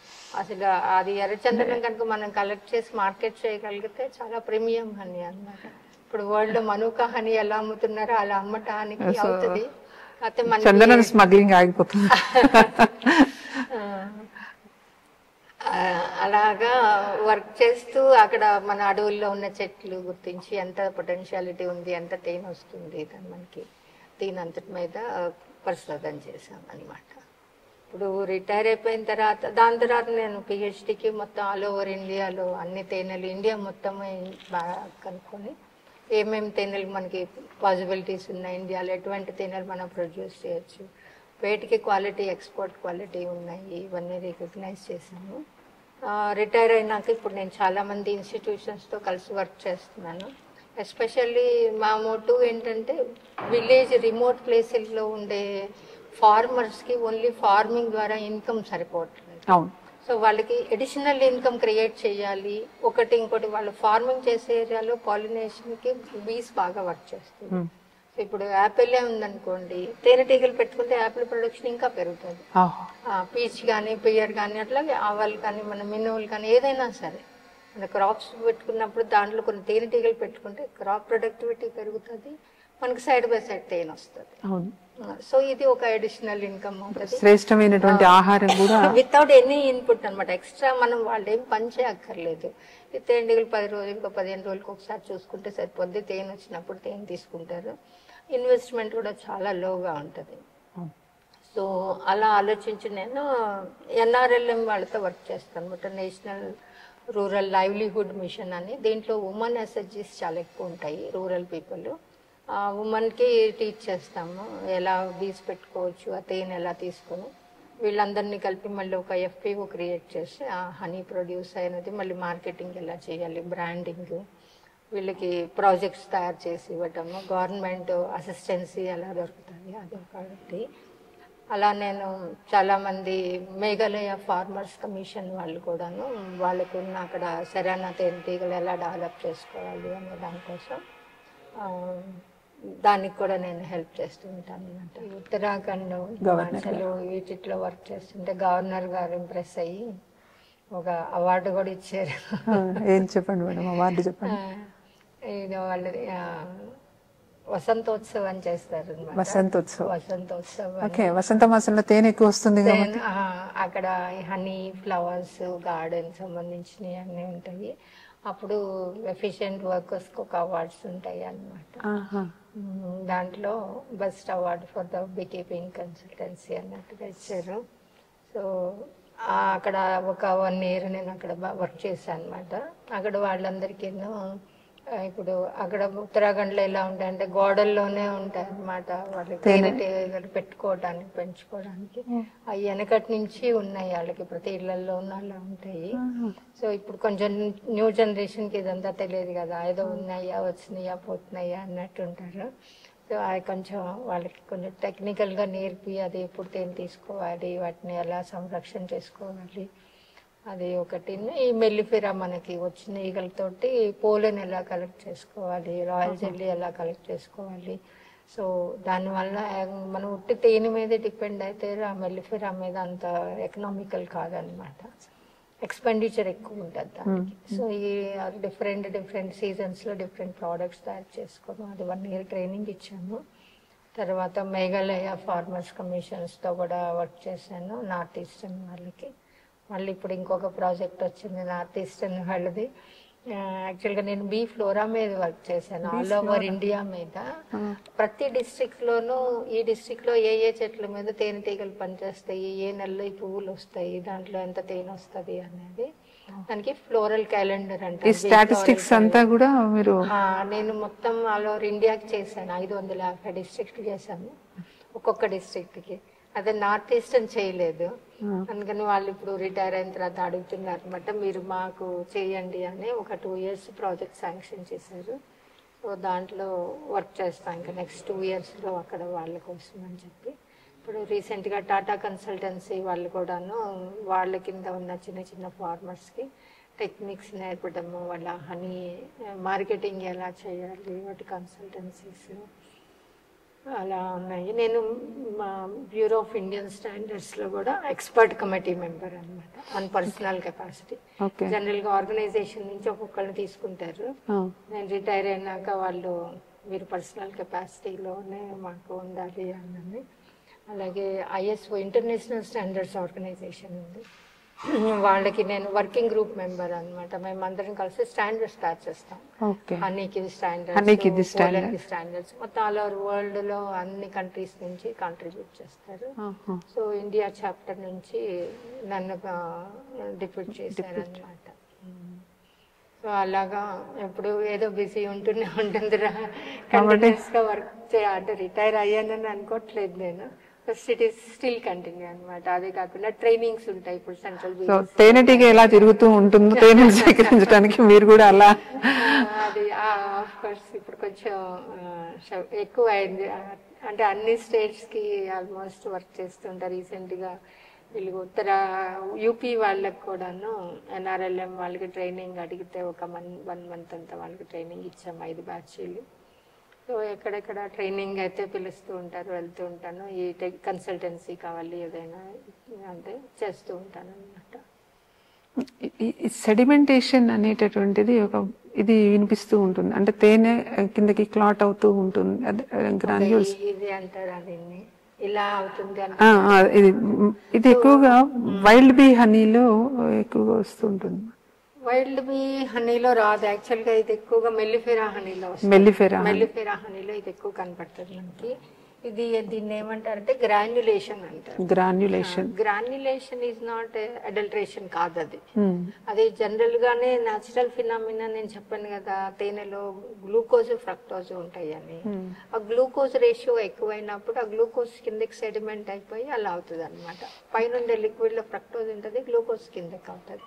అసలు అది ఎర్రచందనం కనుక మనం కలెక్ట్ చేసి మార్కెట్ చేయగలిగితే చాలా ప్రీమియం హనీ అన్నమాట. ఇప్పుడు వరల్డ్ లో మనుకా హనీ ఎలా అమ్ముతున్నారో అలా అమ్మటానికి అవుతుంది. చందనం స్మగ్లింగ్ ఆగిపోతుంది. అలాగా వర్క్ చేస్తూ అక్కడ మన అడవుల్లో ఉన్న చెట్లు గుర్తించి ఎంత పొటెన్షియాలిటీ ఉంది, ఎంత తేనె వస్తుంది దాన్ని మనకి దీని అంతటి మీద పరిశోధన చేశాం అనమాట. ఇప్పుడు రిటైర్ అయిపోయిన తర్వాత దాని తర్వాత నేను పిహెచ్డికి మొత్తం ఆల్ ఓవర్ ఇండియాలో అన్ని తేనెలు ఇండియా మొత్తం బాగా కనుక్కొని ఏమేమి తేనెలు మనకి పాసిబిలిటీస్ ఉన్నాయి, ఇండియాలో ఎటువంటి తేనెలు మనం ప్రొడ్యూస్ చేయొచ్చు, వేటికి క్వాలిటీ ఎక్స్పోర్ట్ క్వాలిటీ ఉన్నాయి, ఇవన్నీ రికగ్నైజ్ చేశాను. రిటైర్ అయినాక ఇప్పుడు నేను చాలామంది ఇన్స్టిట్యూషన్స్తో కలిసి వర్క్ చేస్తున్నాను. ఎస్పెషల్లీ మా మోటో ఏంటంటే విలేజ్ రిమోట్ ప్లేసెస్లో ఉండే ఫార్మర్స్కి ఓన్లీ ఫార్మింగ్ ద్వారా ఇన్కమ్ సరిపోవట్లేదు. సో వాళ్ళకి అడిషనల్ ఇన్కమ్ క్రియేట్ చేయాలి. ఇంకోటి వాళ్ళు ఫార్మింగ్ చేసే ఏరియాలో పాలినేషన్కి బీస్ బాగా వర్క్ చేస్తుంది. ఇప్పుడు యాపిల్ ఉందనుకోండి, తేనెటీగలు పెట్టుకుంటే యాపిల్ ప్రొడక్షన్ ఇంకా పెరుగుతుంది. పీచ్ కానీ పియర్ కానీ అట్లాగే ఆవాలు కానీ మన మినువులు కానీ ఏదైనా సరే మన క్రాప్స్ పెట్టుకున్నప్పుడు దాంట్లో కొన్ని తేనెటీగలు పెట్టుకుంటే క్రాప్ ప్రొడక్టివిటీ పెరుగుతుంది, మనకి సైడ్ బై సైడ్ తేనె వస్తుంది. సో ఇది ఒక అడిషనల్ ఇన్కమ్ అవుతుంది, శ్రేష్టమైనటువంటి ఆహారం కూడా వితౌట్ ఎనీ ఇన్పుట్ అనమాట. ఎక్స్ట్రా మనం వాళ్ళు ఏం పని చేయక్కర్లేదు. ఈ తేనెటీగలు 10 రోజులకు 15 రోజులకు ఒకసారి చూసుకుంటే సరిపోద్ది. తేనె వచ్చినప్పుడు తేనె తీసుకుంటారు. ఇన్వెస్ట్మెంట్ కూడా చాలా లోగా ఉంటుంది. సో అలా ఆలోచించి నేను NRLM వాళ్ళతో వర్క్ చేస్తాను అనమాట, నేషనల్ రూరల్ లైవ్లీహుడ్ మిషన్ అని. దీంట్లో ఉమెన్ ఎస్ఎస్జీస్ చాలా ఎక్కువ ఉంటాయి, రూరల్ పీపుల్. ఉమెన్కి టీచ్ చేస్తాము ఎలా బీస్ పెట్టుకోవచ్చు, ఆ తేనె ఎలా తీసుకొని వీళ్ళందరినీ కలిపి మళ్ళీ ఒక FPO క్రియేట్ చేసి ఆ హనీ ప్రొడ్యూస్ అయినది మళ్ళీ మార్కెటింగ్ ఎలా చేయాలి, బ్రాండింగ్, వీళ్ళకి ప్రాజెక్ట్స్ తయారు చేసి ఇవ్వటము, గవర్నమెంట్ అసిస్టెన్సీ ఎలా దొరుకుతుంది అది ఒకటి. అలా నేను చాలామంది మేఘాలయ ఫార్మర్స్ కమిషన్ వాళ్ళు కూడాను వాళ్ళకున్న అక్కడ సరైన తేనెటీగలు ఎలా డెవలప్ చేసుకోవాలి అనే దానికోసం దానికి కూడా నేను హెల్ప్ చేస్తూ ఉంటాను అనమాట. ఉత్తరాఖండ్ హిమాచల్ వీటిలో వర్క్ చేస్తుంటే గవర్నర్ గారు ఇంప్రెస్ అయ్యి ఒక అవార్డు కూడా ఇచ్చారు. ఏం చెప్పండి మేడం, అవార్డు చెప్పండి. ఇది వాళ్ళది వసంతోత్సవం చేస్తారు. వసంతోత్సవం వసంత మాసంలో తేనె ఎక్కువ వస్తుంది. అక్కడ హనీ, ఫ్లవర్స్, గార్డెన్ సంబంధించినవి అన్నీ ఉంటాయి. అప్పుడు ఎఫిషియెంట్ వర్కర్స్ ఒక అవార్డ్స్ ఉంటాయి అన్నమాట. దాంట్లో best award for the be keeping consultancy అన్నట్టుగా ఇచ్చారు. సో అక్కడ ఒక 1 year నేను అక్కడ వర్క్ చేశాను అనమాట. అక్కడ వాళ్ళందరికీ ఇప్పుడు అక్కడ ఉత్తరాఖండ్లో ఎలా ఉంటాయంటే గోడల్లోనే ఉంటాయి అన్నమాట వాళ్ళకి తేనెటీగలు పెట్టుకోవడానికి, పెంచుకోవడానికి. అవి వెనకటి నుంచి ఉన్నాయి వాళ్ళకి, ప్రతి ఇళ్లలో అలా ఉంటాయి. సో ఇప్పుడు కొంచెం న్యూ జనరేషన్కి ఇదంతా తెలియదు కదా, ఏదో ఉన్నాయా వచ్చినాయా పోతున్నాయా అన్నట్టు ఉంటారు. సో అది కొంచెం వాళ్ళకి కొంచెం టెక్నికల్గా నేర్పి అది ఎప్పుడు తేనె తీసుకోవాలి, వాటిని ఎలా సంరక్షణ చేసుకోవాలి అది ఒకటి. ఈ మెల్లిఫెరా మనకి వచ్చిన ఈగలతోటి పోలెన్ ఎలా కలెక్ట్ చేసుకోవాలి, రాయల్ జెల్లీ ఎలా కలెక్ట్ చేసుకోవాలి. సో దానివల్ల మనం ఉట్టి తేనె మీద డిపెండ్ అయితే ఆ మెల్లిఫెరా మీద అంత ఎకనామికల్ కాదనమాట, ఎక్స్పెండిచర్ ఎక్కువ ఉంటుంది దానికి. సో ఈ డిఫరెంట్ సీజన్స్లో డిఫరెంట్ ప్రోడక్ట్స్ తయారు చేసుకోవడం, అది 1 year ట్రైనింగ్ ఇచ్చాము. తర్వాత మేఘాలయ ఫార్మర్స్ కమిషన్స్తో కూడా వర్క్ చేశాను, నార్త్ ఈస్టర్న్ వాళ్ళకి. మళ్ళీ ఇప్పుడు ఇంకొక ప్రాజెక్ట్ వచ్చింది నార్త్ ఈస్టర్న్ వాళ్ళది. యాక్చువల్గా నేను బీ ఫ్లోరా మీద వర్క్ చేశాను, ఆల్ ఓవర్ ఇండియా మీద. ప్రతి డిస్ట్రిక్ట్లోనూ ఈ డిస్ట్రిక్ట్లో ఏ చెట్ల మీద తేనెటీగలు పనిచేస్తాయి, ఏ నెలలో ఈ పువ్వులు వస్తాయి, దాంట్లో ఎంత తేనె వస్తుంది అనేది దానికి ఫ్లోరల్ క్యాలెండర్ అంటే స్టాటిస్టిక్స్ అంతా కూడా మీరు. నేను మొత్తం ఆల్ ఓవర్ ఇండియాకి చేశాను, 550 డిస్ట్రిక్ట్ చేశాను ఒక్కొక్క డిస్ట్రిక్ట్కి. అదే నార్త్ ఈస్టర్న్ చేయలేదు, అందుకని వాళ్ళు ఇప్పుడు రిటైర్ అయిన తర్వాత అడుగుతున్నారు అనమాట, మీరు మాకు చేయండి అని. ఒక 2 years ప్రాజెక్ట్ శాంక్షన్ చేశారు. సో దాంట్లో వర్క్ చేస్తాను ఇంకా నెక్స్ట్ 2 yearsలో అక్కడ వాళ్ళ కోసం అని చెప్పి. ఇప్పుడు రీసెంట్గా టాటా కన్సల్టెన్సీ వాళ్ళు కూడాను వాళ్ళ కింద ఉన్న చిన్న ఫార్మర్స్కి టెక్నిక్స్ నేర్పడము, వాళ్ళ హనీ మార్కెటింగ్ ఎలా చేయాలి, వాటి కన్సల్టెన్సీస్ అలా ఉన్నాయి. నేను మా బ్యూరో ఆఫ్ ఇండియన్ స్టాండర్డ్స్లో కూడా ఎక్స్పర్ట్ కమిటీ మెంబర్ అనమాట, ఆన్ పర్సనల్ కెపాసిటీ. జనరల్గా ఆర్గనైజేషన్ నుంచి ఒక్కొక్కరిని తీసుకుంటారు, నేను రిటైర్ అయినాక వాళ్ళు మీరు పర్సనల్ కెపాసిటీలోనే మాకు ఉండాలి అన్నది. అలాగే ఐఎస్ఓ ఇంటర్నేషనల్ స్టాండర్డ్స్ ఆర్గనైజేషన్ ఉంది, వాళ్ళకి నేను వర్కింగ్ గ్రూప్ మెంబర్ అనమాట. మేమందరం కలిసి స్టాండర్డ్స్ తయారు చేస్తాం. హనీకి స్టాండర్డ్స్ మొత్తం ఆల్ ఓవర్ వరల్డ్ లో అన్ని కంట్రీస్ నుంచి కాంట్రిబ్యూట్ చేస్తారు. సో ఇండియా చాప్టర్ నుంచి నన్ను డిప్యూట్ చేశారు అనమాట. సో అలాగా ఎప్పుడు ఏదో బిజీ ఉంటుందిరా, కంటిన్యూస్ గా వర్క్ అంటే రిటైర్ అయ్యానని అనుకోవట్లేదు నేను. First it is still continue అనమాట. అదే కాకుండా ట్రైనింగ్స్ ఉంటాయి ఇప్పుడు సెంట్రల్. తేనెటీగ ఎలా తిరుగుతూ ఉంటుందో తేనె సేకరించడానికి మీరు కూడా అలా. అది ఆఫ్ కోర్స్ ఇప్పుడు కొంచెం ఎక్కువ అయింది, అంటే అన్ని స్టేట్స్ కి ఆల్మోస్ట్ వర్క్ చేస్తుంటారు. రీసెంట్ గా వీళ్ళు ఉత్తర యూపీ వాళ్ళకి కూడాను ఎన్ఆర్ఎల్ఎం వాళ్ళకి ట్రైనింగ్ అడిగితే ఒక 1 month అంతా వాళ్ళకి ట్రైనింగ్ ఇచ్చాము, 5 batches. సో ఎక్కడెక్కడ ట్రైనింగ్ అయితే పిలుస్తూ ఉంటారు, వెళ్తూ ఉంటాను. ఈ కన్సల్టెన్సీ కావాలి ఏదైనా అంటే చేస్తూ ఉంటాను అనమాట. సెడిమెంటేషన్ అనేటటువంటిది ఒక ఇది వినిపిస్తూ ఉంటుంది, అంటే తేనె కిందకి క్లాట్ అవుతూ ఉంటుంది, గ్రాన్యూల్స్ ఇది అంటారు, దీన్ని ఇలా అవుతుంది. ఇది ఎక్కువగా వైల్డ్ బీ హనీలో ఎక్కువగా వస్తుంటుంది. వైల్డ్ బీ హనీలో రాదు యాక్చువల్గా, ఇది ఎక్కువగా మెల్లిఫెరా హనీలో వస్తుంది. మెల్లిఫెరా హనీలో ఇది ఎక్కువ కనపడుతుంది మనకి. ఇది దీన్ని ఏమంటారంటే గ్రాన్యులేషన్ అంటారు. గ్రాన్యులేషన్ ఈజ్ నాట్ అడల్ట్రేషన్ కాదు అది. అది జనరల్ గానే న్యాచురల్ ఫినామినా. నేను చెప్పాను కదా తేనెలో గ్లూకోజ్ ఫ్రక్టోజ్ ఉంటాయి అని. ఆ గ్లూకోజ్ రేషియో ఎక్కువైనప్పుడు ఆ గ్లూకోజ్ కిందకి సెడిమెంట్ అయిపోయి అలా అవుతుంది అనమాట. పైన లిక్విడ్ లో ఫ్రక్టోజ్ ఉంటుంది, గ్లూకోజ్ కిందకి అవుతుంది.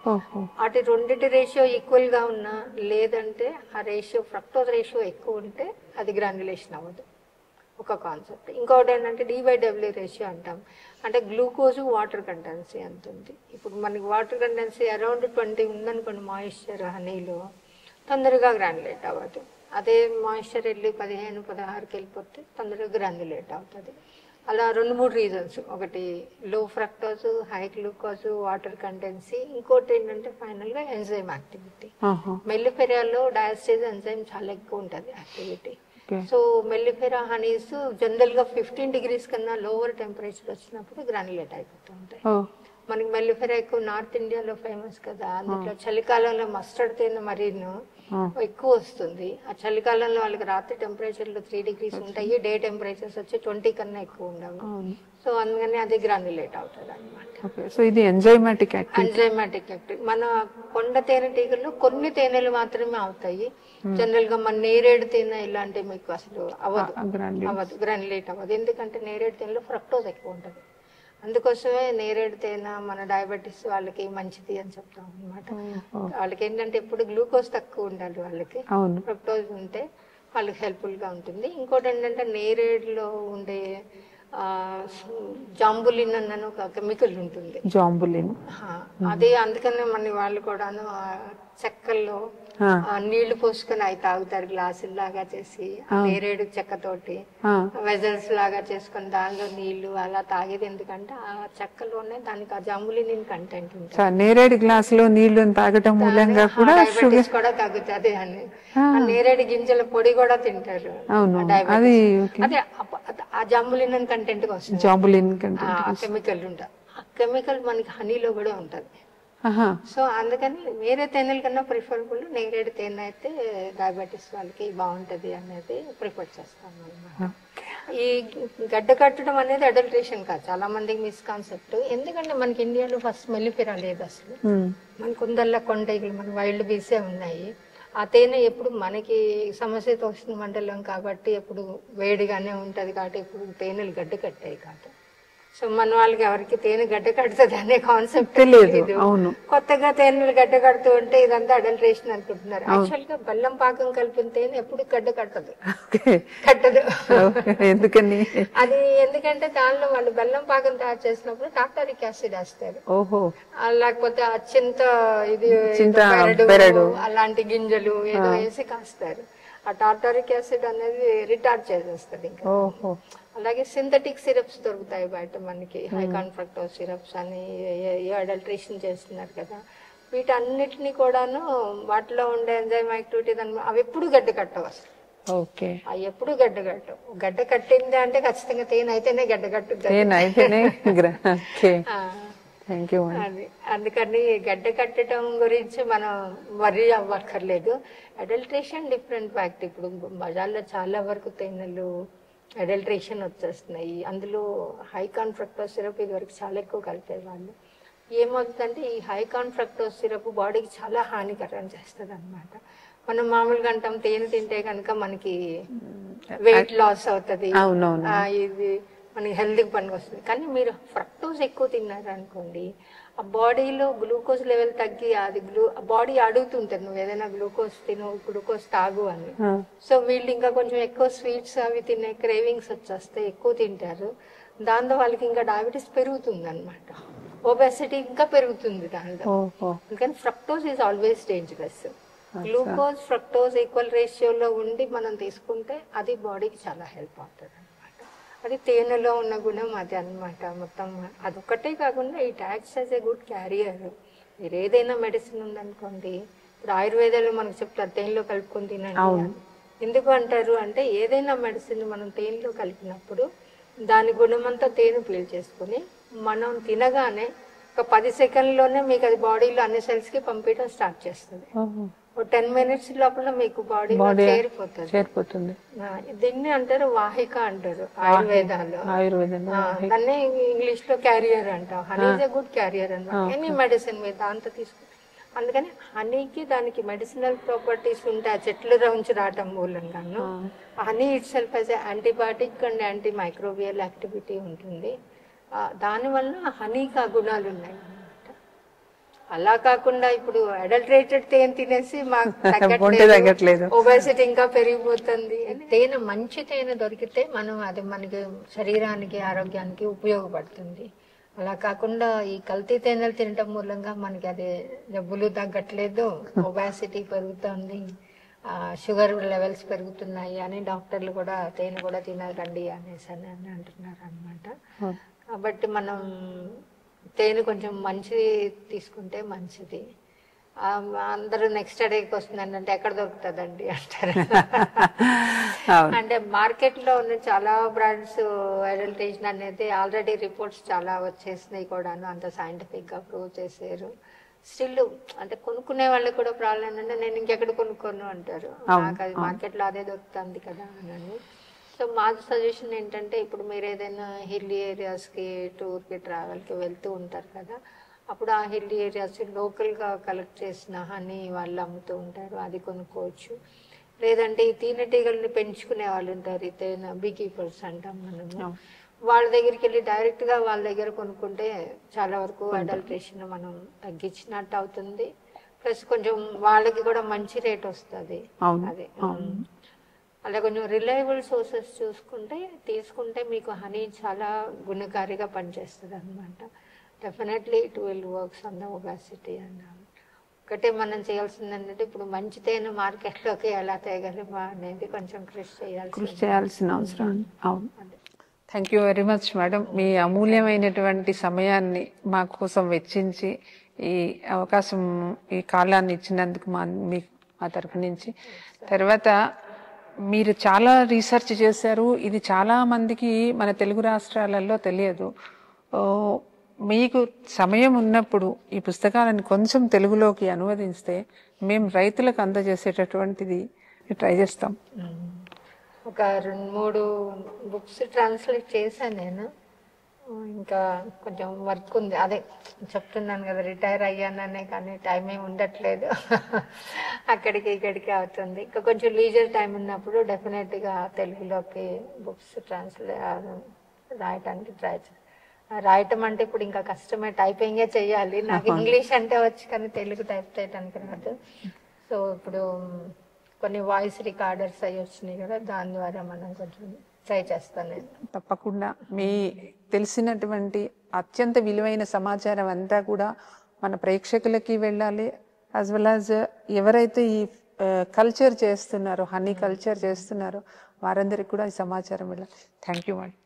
అటు రెండింటి రేషియో ఈక్వల్ గా ఉన్నా లేదంటే ఆ రేషియో ఫ్రక్టోజ్ రేషియో ఎక్కువ ఉంటే అది గ్రాన్యులేషన్ అవ్వదు. ఒక కాన్సెప్ట్. ఇంకోటి ఏంటంటే D/W రేషియో అంటాం. అంటే గ్లూకోజ్ వాటర్ కంటెన్సీ ఎంత ఉంది. ఇప్పుడు మనకి వాటర్ కంటెన్సీ అరౌండ్ 20 ఉందనుకోండి మాయిశ్చర్ హనీలో, తొందరగా గ్రాన్యులేట్ అవ్వదు. అదే మాయిశ్చర్ వెళ్ళి 15-16కి వెళ్ళిపోతే తొందరగా గ్రాన్యులేట్ అవుతుంది. అలా 2-3 రీజన్స్. ఒకటి లో ఫ్రక్టోజ్, హై గ్లూకోజ్, వాటర్ కంటెన్సీ. ఇంకోటి ఏంటంటే ఫైనల్ గా ఎంజైమ్ యాక్టివిటీ. మెల్లిఫెరాలో డయాస్టేజ్ ఎంజైమ్ చాలా ఎక్కువ ఉంటుంది activity. So mellifera Honey's general గా 15 degrees కన్నా లోవర్ టెంపరేచర్ వచ్చినప్పుడు గ్రాన్యులేట్ అయిపోతూ ఉంటాయి. మనకి మెల్లిఫెరా ఎక్కువ నార్త్ ఇండియాలో ఫేమస్ కదా. అందులో చలికాలంలో మస్టర్డ్ తేనె మరీను ఎక్కువ వస్తుంది. ఆ చలికాలంలో వాళ్ళకి రాత్రి టెంపరేచర్లు 3 degrees ఉంటాయి, డే టెంపరేచర్స్ వచ్చి 20 కన్నా ఎక్కువ ఉండవు. సో అందుకని అది గ్రాన్యులేట్ అవుతుంది అనమాట. సో ఇది ఎంజైమాటిక్ యాక్టివిటీ. మన కొండ తేనెటీగల్లో కొన్ని తేనెలు మాత్రమే అవుతాయి. జనరల్ గా మన నేరేడు తేనె ఇలాంటి మీకు అసలు అవ్వదు, గ్రాన్యులేట్ అవ్వదు. ఎందుకంటే నేరేడు తేనెలో ఫ్రక్టోజ్ ఎక్కువ ఉంటుంది. అందుకోసమే నేరేడు తేనె మన డయాబెటీస్ వాళ్ళకి మంచిది అని చెప్తాం అనమాట. వాళ్ళకి ఏంటంటే ఎప్పుడు గ్లూకోజ్ తక్కువ ఉండాలి, వాళ్ళకి ఫ్రక్టోజ్ ఉంటే వాళ్ళకి హెల్ప్ఫుల్ గా ఉంటుంది. ఇంకోటి ఏంటంటే నేరేడులో ఉండే జాంబులిన్ అన్న ఒక కెమికల్ ఉంటుంది. అదే అందుకనే మన వాళ్ళు కూడాను చెక్కల్లో నీళ్లు పోసుకొని అవి తాగుతారు, గ్లాసులు లాగా చేసి నేరేడు చెక్కతోటి వెజల్స్ లాగా చేసుకొని దానిలో నీళ్లు అలా తాగేది. ఎందుకంటే ఆ చెక్కలోనే దానికి ఆ జాంబులిన్ కంటెంట్ ఉంటుంది. నేరేడు గ్లాస్ లో నీళ్లు తాగటం మూలంగా కూడా డయాబెటీస్ కూడా తగ్గుతుంది అని. నేరేడు గింజల పొడి కూడా తింటారు. అదే ఆ జాంబులిన్ కంటెంట్ కెమికల్ ఉంటుంది. ఆ కెమికల్ మనకి హనీలో కూడా ఉంటది. సో అందుకని వేరే తేనెల కన్నా ప్రిఫరబుల్ నేరేడు తేనె అయితే డయాబెటీస్ వాళ్ళకి బాగుంటది అనేది ప్రిఫర్ చేస్తాం అన్నమాట. ఈ గడ్డ కట్టడం అనేది అడల్ట్రేషన్ కాదు, చాలా మందికి మిస్కాన్సెప్ట్. ఎందుకంటే మనకి ఇండియాలో ఫస్ట్ మెల్లిఫెరా లేదు అసలు. మనకు ఉందల్లా కొండలు మన వైల్డ్ బీసే ఉన్నాయి. ఆ తేనె ఎప్పుడు మనకి సమశీతోష్ణ మండలం కాబట్టి ఎప్పుడు వేడిగానే ఉంటది కాబట్టి ఇప్పుడు తేనెలు గడ్డ కట్టాయి కాదు. సో మన వాళ్ళకి ఎవరికి తేనె గడ్డ కడుతుంది అనే కాన్సెప్ట్ లేదు. కొత్తగా తేనెలు గడ్డ కడుతూ ఉంటే ఇదంతా అడల్ట్రేషన్ అనుకుంటున్నారు. యాక్చువల్ గా బెల్లం పాకం కలిపిన తేనె ఎప్పుడు గడ్డ కట్టదు. ఎందుకని? అది ఎందుకంటే దానిలో వాళ్ళు బెల్లం పాకం తయారు చేసినప్పుడు టార్టారిక్ యాసిడ్ వేస్తారు. లేకపోతే ఆ చింత అలాంటి గింజలు ఏదో వేసి కాస్తారు. ఆ టార్టారిక్ యాసిడ్ అనేది రిటార్డ్ చేసేస్తుంది ఇంకా. అలాగే సింథటిక్ సిరప్స్ దొరుకుతాయి బయట మనకి, హైకాన్ ఫ్రక్టోజ్ సిరప్స్ అని ఏ అడల్ట్రేషన్ చేస్తున్నారు కదా. వీటన్నిటిని కూడాను వాటిలో ఉండే ఎంజైమ్ యాక్టివిటీ అవి ఎప్పుడు గడ్డ కట్టవు అసలు. అవి ఎప్పుడు గడ్డ కట్టవు. గడ్డ కట్టింది అంటే ఖచ్చితంగా తేనె అయితేనే గడ్డ కట్టుతుంది. అది అందుకని గడ్డ కట్టడం గురించి మనం వరీ అవ్వక్కర్లేదు. Adulteration different fact. ఇప్పుడు బజార్లో చాలా వరకు తేనెలు అడల్ట్రేషన్ వచ్చేస్తున్నాయి. అందులో హైకాన్ ఫ్రక్టోజ్ సిరప్ ఇది వరకు చాలా ఎక్కువ కలిపేవాళ్ళు. ఏమవుతుందంటే ఈ హైకాన్ ఫ్రక్టోజ్ సిరప్ బాడీకి చాలా హానికరం చేస్తుంది అనమాట. మనం మామూలుగా అంటాం తేనె తింటే కనుక మనకి వెయిట్ లాస్ అవుతుంది, ఇది మనకి హెల్త్కి పనికి వస్తుంది. కానీ మీరు ఫ్రక్టోజ్ ఎక్కువ తిన్నారు అనుకోండి, ఆ బాడీలో గ్లూకోజ్ లెవెల్ తగ్గి అది బాడీ అడుగుతుంటది నువ్వు ఏదైనా గ్లూకోజ్ తిను, గ్లూకోజ్ తాగు అని. సో వీళ్ళు ఇంకా కొంచెం ఎక్కువ స్వీట్స్ అవి తినే క్రేవింగ్స్ వచ్చేస్తే ఎక్కువ తింటారు. దాంతో వాళ్ళకి ఇంకా డయాబెటీస్ పెరుగుతుంది అనమాట. ఒబెసిటీ ఇంకా పెరుగుతుంది దాంట్లో. అందుకని fructose is always dangerous. Glucose fructose equal రేషియోలో ఉండి మనం తీసుకుంటే అది బాడీకి చాలా హెల్ప్ అవుతుంది అనమాట. అది తేనెలో ఉన్న గుణం అది అనమాట. మొత్తం అదొక్కటే కాకుండా it acts as a good carrier. మీరు ఏదైనా మెడిసిన్ ఉందనుకోండి, ఇప్పుడు ఆయుర్వేదాలు మనకు చెప్తారు తేనెలో కలుపుకొని తినండి. ఎందుకు అంటారు అంటే ఏదైనా మెడిసిన్ మనం తేనెలో కలిపినప్పుడు దాని గుణమంతా తేనె పీల్ చేసుకుని మనం తినగానే ఒక 10 సెకండ్లోనే మీకు అది బాడీలో అన్ని సెల్స్ కి పంపించడం స్టార్ట్ చేస్తుంది. 10 minutes లోపల మీకు బాడీ చేరిపోతుంది. దీన్ని అంటారు వాహిక అంటారు ఆయుర్వేదంలో. దాన్ని ఇంగ్లీష్ లో క్యారియర్ అంటాం. Honey is a good carrier అన్నమాట. ఎనీ మెడిసిన్ మీద దాంతో తీసుకు. అందుకని హనీకి దానికి మెడిసినల్ ప్రాపర్టీస్ ఉంటాయి. ఆ చెట్లు నుంచి రావటం మూలంగాను honey itself as antibiotic and anti microbial activity ఉంటుంది. దానివల్ల హనీకి ఆ గుణాలు ఉన్నాయి అన్నమాట. అలా కాకుండా ఇప్పుడు అడల్టరేటెడ్ తేనె తినేసి మాకు తగ్గట్లేదు, ఒబేసిటీ ఇంకా పెరిగిపోతుంది. తేనె మంచి తేనె దొరికితే అది మనకి శరీరానికి ఆరోగ్యానికి ఉపయోగపడుతుంది. అలా కాకుండా ఈ కల్తీ తేనెలు తినటం మూలంగా మనకి అది జబ్బులు తగ్గట్లేదు, ఒబాసిటీ పెరుగుతుంది, షుగర్ లెవెల్స్ పెరుగుతున్నాయి అని డాక్టర్లు కూడా తేనె కూడా తినకండి అనేసి అని అంటున్నారు అనమాట. కాబట్టి మనం తేనె కొంచెం మంచిది తీసుకుంటే మంచిది. అందరూ నెక్స్ట్ డేకి వస్తుందండి అంటే ఎక్కడ దొరుకుతుందండి అంటారు. అంటే మార్కెట్ లో ఉన్న చాలా బ్రాండ్స్ అడల్టరేషన్ అనేది ఆల్రెడీ రిపోర్ట్స్ చాలా వచ్చేసినాయి కూడాను, అంత సైంటిఫిక్ గా ప్రూవ్ చేశారు. స్టిల్ అంటే కొనుక్కునే వాళ్ళకి కూడా ప్రాబ్లం ఏంటంటే నేను ఇంకెక్కడ కొనుక్కోను అంటారు, నాకు అది మార్కెట్ లో అదే దొరుకుతుంది కదా అని. సో మా సజెషన్ ఏంటంటే ఇప్పుడు మీరు ఏదైనా హిల్లీ ఏరియాస్ కి టూర్ కి ట్రావెల్ కి వెళ్తూ ఉంటారు కదా, అప్పుడు ఆ హిల్లీ ఏరియాస్ లోకల్గా కలెక్ట్ చేసిన హనీ వాళ్ళు అమ్ముతూ ఉంటారు, అది కొనుక్కోవచ్చు. లేదంటే ఈ తేనెటీగల్ని పెంచుకునే వాళ్ళు ఉంటారు, ఈ తేనె బీ కీపర్స్ అంటాం మనము, వాళ్ళ దగ్గరికి వెళ్ళి డైరెక్ట్గా వాళ్ళ దగ్గర కొనుక్కుంటే చాలా వరకు అడల్ట్రేషన్ మనం తగ్గించినట్టు అవుతుంది. ప్లస్ కొంచెం వాళ్ళకి కూడా మంచి రేట్ వస్తుంది. అదే అలా కొంచెం రిలయబుల్ సోర్సెస్ తీసుకుంటే మీకు హనీ చాలా గుణకారిగా పనిచేస్తుంది అనమాట. Definitely it will works on the obesity అన్నారు. ఒకటే మనం చేయాల్సింది ఏంటంటే ఇప్పుడు మంచి తేనె మార్కెట్లోకి ఎలా తేగలమా అనేది కొంచెం కృషి చేయాల్సిన అవసరం. అవును. Thank you very much madam. మీ అమూల్యమైనటువంటి సమయాన్ని మా కోసం వెచ్చించి ఈ అవకాశం ఈ కాలాన్ని ఇచ్చినందుకు మా తరఫు నుంచి. తర్వాత మీరు చాలా రీసెర్చ్ చేశారు, ఇది చాలా మందికి మన తెలుగు రాష్ట్రాలలో తెలియదు. మీకు సమయం ఉన్నప్పుడు ఈ పుస్తకాలను కొంచెం తెలుగులోకి అనువదిస్తే మేము రైతులకు అందజేసేటటువంటిది ట్రై చేస్తాం. ఒక 2-3 బుక్స్ ట్రాన్స్లేట్ చేశాను నేను. ఇంకా కొంచెం వర్క్ ఉంది, అదే చెప్తున్నాను కదా రిటైర్ అయ్యాననే, కానీ టైం ఏమి ఉండట్లేదు, అక్కడికి ఇక్కడికి అవుతుంది. ఇంకా కొంచెం లీజర్ టైం ఉన్నప్పుడు డెఫినెట్గా తెలుగులోకి బుక్స్ రాయటానికి ట్రై చేస్తాను. రాయటం అంటే ఇప్పుడు ఇంకా కష్టమే, టైపింగే చెయ్యాలి. నాకు ఇంగ్లీష్ అంటే వచ్చు కానీ తెలుగు టైప్ చేయడానికి రాదు. సో ఇప్పుడు కొన్ని వాయిస్ రికార్డర్స్ అవి వచ్చినాయి కదా, దాని ద్వారా మనం కొంచెం ట్రై చేస్తాను. తప్పకుండా మీ తెలిసినటువంటి అత్యంత విలువైన సమాచారం అంతా కూడా మన ప్రేక్షకులకి వెళ్ళాలి. యాజ్ వెల్ యాజ్ ఎవరైతే ఈ కల్చర్ చేస్తున్నారో, హనీ కల్చర్ చేస్తున్నారో వారందరికీ కూడా ఈ సమాచారం వెళ్ళాలి. Thank you madam.